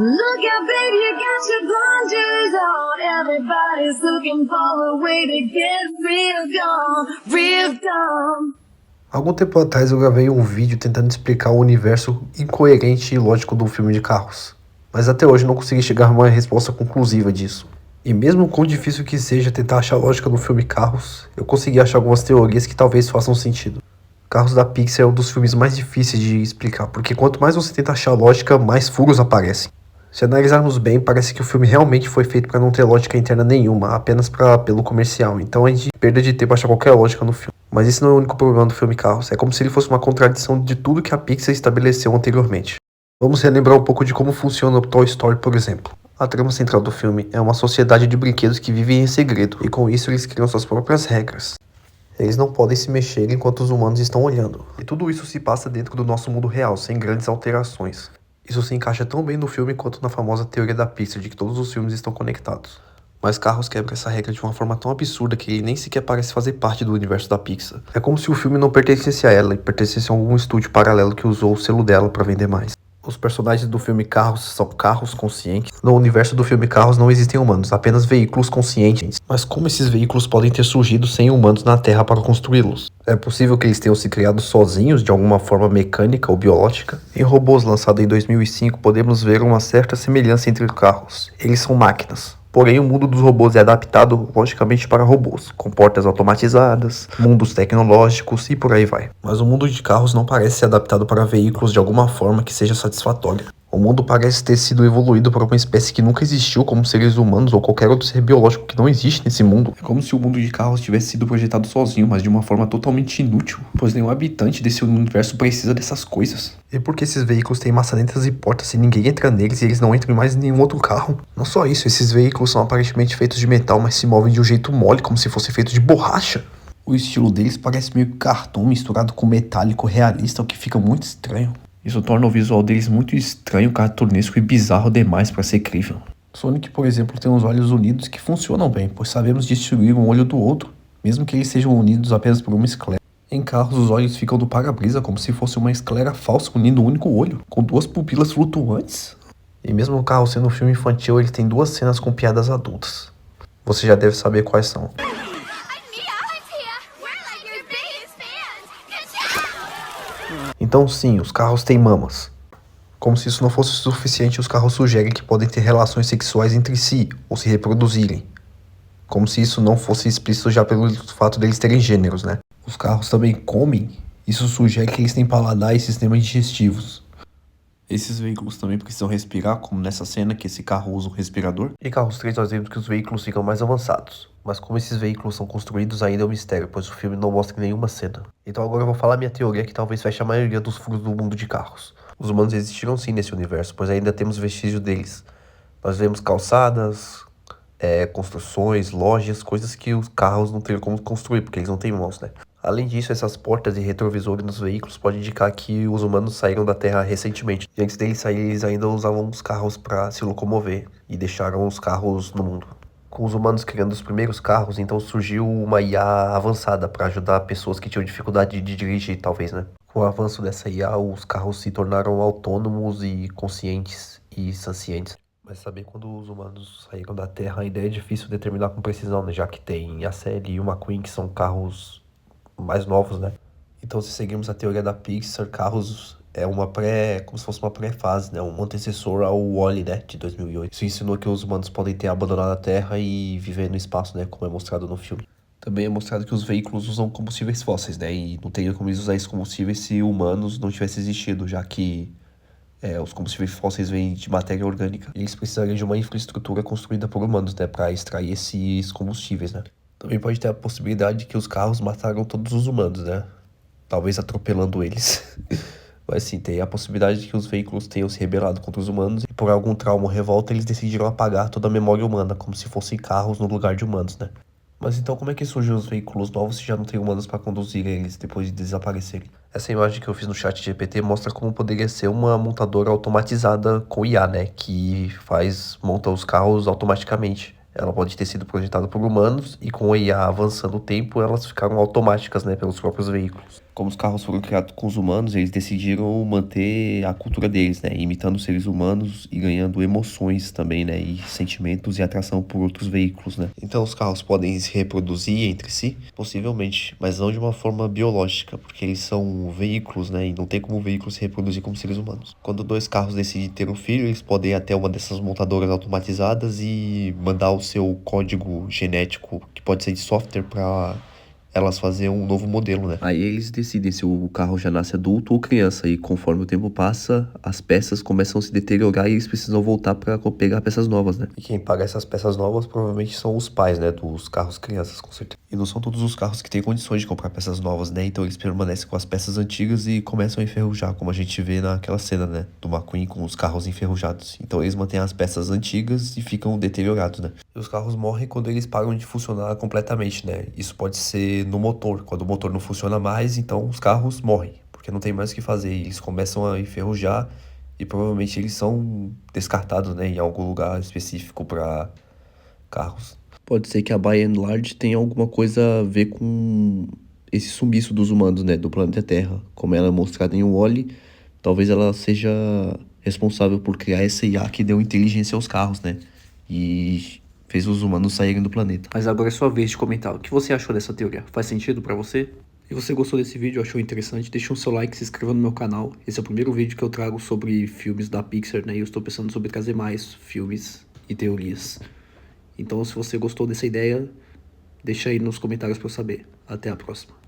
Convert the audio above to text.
Look out, baby, you got your blinders on. Everybody's looking for a way to get real gone, real gone. Algum tempo atrás eu gravei um vídeo tentando explicar o universo incoerente e ilógico do filme de carros. Mas até hoje não consegui chegar a uma resposta conclusiva disso. E mesmo quão difícil que seja tentar achar lógica no filme Carros, eu consegui achar algumas teorias que talvez façam sentido. Carros da Pixar é um dos filmes mais difíceis de explicar, porque quanto mais você tenta achar lógica, mais furos aparecem. Se analisarmos bem, parece que o filme realmente foi feito para não ter lógica interna nenhuma, apenas para apelo comercial, então a gente perda de tempo achar qualquer lógica no filme. Mas isso não é o único problema do filme Carros, é como se ele fosse uma contradição de tudo que a Pixar estabeleceu anteriormente. Vamos relembrar um pouco de como funciona o Toy Story, por exemplo. A trama central do filme é uma sociedade de brinquedos que vivem em segredo, e com isso eles criam suas próprias regras. Eles não podem se mexer enquanto os humanos estão olhando. E tudo isso se passa dentro do nosso mundo real, sem grandes alterações. Isso se encaixa tão bem no filme quanto na famosa teoria da Pixar de que todos os filmes estão conectados. Mas Carros quebra essa regra de uma forma tão absurda que ele nem sequer parece fazer parte do universo da Pixar. É como se o filme não pertencesse a ela e pertencesse a algum estúdio paralelo que usou o selo dela para vender mais. Os personagens do filme Carros são carros conscientes. No universo do filme Carros não existem humanos, apenas veículos conscientes. Mas como esses veículos podem ter surgido sem humanos na Terra para construí-los? É possível que eles tenham se criado sozinhos, de alguma forma mecânica ou biológica? Em Robôs, lançado em 2005, podemos ver uma certa semelhança entre carros. Eles são máquinas. Porém, o mundo dos robôs é adaptado logicamente para robôs, com portas automatizadas, mundos tecnológicos e por aí vai. Mas o mundo de carros não parece ser adaptado para veículos de alguma forma que seja satisfatória. O mundo parece ter sido evoluído por uma espécie que nunca existiu, como seres humanos ou qualquer outro ser biológico que não existe nesse mundo. É como se o mundo de carros tivesse sido projetado sozinho, mas de uma forma totalmente inútil, pois nenhum habitante desse universo precisa dessas coisas. E por que esses veículos têm maçanetas e portas e ninguém entra neles e eles não entram em mais nenhum outro carro? Não só isso, esses veículos são aparentemente feitos de metal, mas se movem de um jeito mole, como se fosse feito de borracha. O estilo deles parece meio cartoon misturado com metálico realista, o que fica muito estranho. Isso torna o visual deles muito estranho, cartunesco e bizarro demais para ser crível. Sonic, por exemplo, tem uns olhos unidos que funcionam bem, pois sabemos distinguir um olho do outro, mesmo que eles sejam unidos apenas por uma esclera. Em carros, os olhos ficam do para-brisa como se fosse uma esclera falsa unindo um único olho, com duas pupilas flutuantes. E mesmo o carro sendo um filme infantil, ele tem duas cenas com piadas adultas. Você já deve saber quais são. Então sim, os carros têm mamas. Como se isso não fosse suficiente, os carros sugerem que podem ter relações sexuais entre si, ou se reproduzirem. Como se isso não fosse explícito já pelo fato deles terem gêneros, né? Os carros também comem, isso sugere que eles têm paladar e sistemas digestivos. Esses veículos também precisam respirar, como nessa cena que esse carro usa um respirador. Em Carros 3 nós vemos que os veículos ficam mais avançados. Mas como esses veículos são construídos ainda é um mistério, pois o filme não mostra nenhuma cena. Então agora eu vou falar minha teoria que talvez feche a maioria dos furos do mundo de carros. Os humanos existiram sim nesse universo, pois ainda temos vestígios deles. Nós vemos calçadas, construções, lojas, coisas que os carros não teriam como construir, porque eles não têm mãos, né? Além disso, essas portas e retrovisores nos veículos podem indicar que os humanos saíram da Terra recentemente. E antes deles saírem, eles ainda usavam os carros para se locomover e deixaram os carros no mundo. Com os humanos criando os primeiros carros, então surgiu uma IA avançada para ajudar pessoas que tinham dificuldade de dirigir, talvez, né? Com o avanço dessa IA, os carros se tornaram autônomos e conscientes e sacientes. Mas saber quando os humanos saíram da Terra ainda é difícil determinar com precisão, né? Já que tem a Sally e o McQueen, que são carros mais novos, né? Então, se seguirmos a teoria da Pixar, Carros é como se fosse uma pré-fase, né? Um antecessor ao Wall-E, né? De 2008. Isso ensinou que os humanos podem ter abandonado a Terra e viver no espaço, né? Como é mostrado no filme. Também é mostrado que os veículos usam combustíveis fósseis, né? E não teria como eles usar esses combustíveis se humanos não tivessem existido, já que os combustíveis fósseis vêm de matéria orgânica. E eles precisariam de uma infraestrutura construída por humanos, né? Para extrair esses combustíveis, né? Também pode ter a possibilidade de que os carros mataram todos os humanos, né? Talvez atropelando eles. Mas sim, tem a possibilidade de que os veículos tenham se rebelado contra os humanos e por algum trauma ou revolta eles decidiram apagar toda a memória humana, como se fossem carros no lugar de humanos, né? Mas então como é que surgem os veículos novos se já não tem humanos para conduzir eles depois de desaparecerem? Essa imagem que eu fiz no chat GPT mostra como poderia ser uma montadora automatizada com IA, né? Que monta os carros automaticamente. Ela pode ter sido projetada por humanos e com a IA avançando o tempo, elas ficaram automáticas, né, pelos próprios veículos. Como os carros foram criados com os humanos, eles decidiram manter a cultura deles, né? Imitando os seres humanos e ganhando emoções também, né? E sentimentos e atração por outros veículos, né? Então os carros podem se reproduzir entre si, possivelmente, mas não de uma forma biológica, porque eles são veículos, né? E não tem como o veículo se reproduzir como seres humanos. Quando dois carros decidem ter um filho, eles podem ir até uma dessas montadoras automatizadas e mandar o seu código genético, que pode ser de software, para elas fazer um novo modelo, né? Aí eles decidem se o carro já nasce adulto ou criança, e conforme o tempo passa, as peças começam a se deteriorar e eles precisam voltar para pegar peças novas, né? E quem paga essas peças novas provavelmente são os pais, né, dos carros crianças, com certeza. E não são todos os carros que têm condições de comprar peças novas, né? Então eles permanecem com as peças antigas e começam a enferrujar, como a gente vê naquela cena, né, do McQueen com os carros enferrujados. Então eles mantêm as peças antigas e ficam deteriorados, né? E os carros morrem quando eles param de funcionar completamente, né? Isso pode ser no motor. Quando o motor não funciona mais, então os carros morrem, porque não tem mais o que fazer. Eles começam a enferrujar e provavelmente eles são descartados, né, em algum lugar específico para carros. Pode ser que a By and Large tenha alguma coisa a ver com esse sumiço dos humanos, né, do planeta Terra. Como ela é mostrada em Wall-E, talvez ela seja responsável por criar essa IA que deu inteligência aos carros, né? E fez os humanos saírem do planeta. Mas agora é sua vez de comentar. O que você achou dessa teoria? Faz sentido pra você? Se você gostou desse vídeo, achou interessante, deixa um seu like, se inscreva no meu canal. Esse é o primeiro vídeo que eu trago sobre filmes da Pixar, né? E eu estou pensando sobre trazer mais filmes e teorias. Então, se você gostou dessa ideia, deixa aí nos comentários pra eu saber. Até a próxima.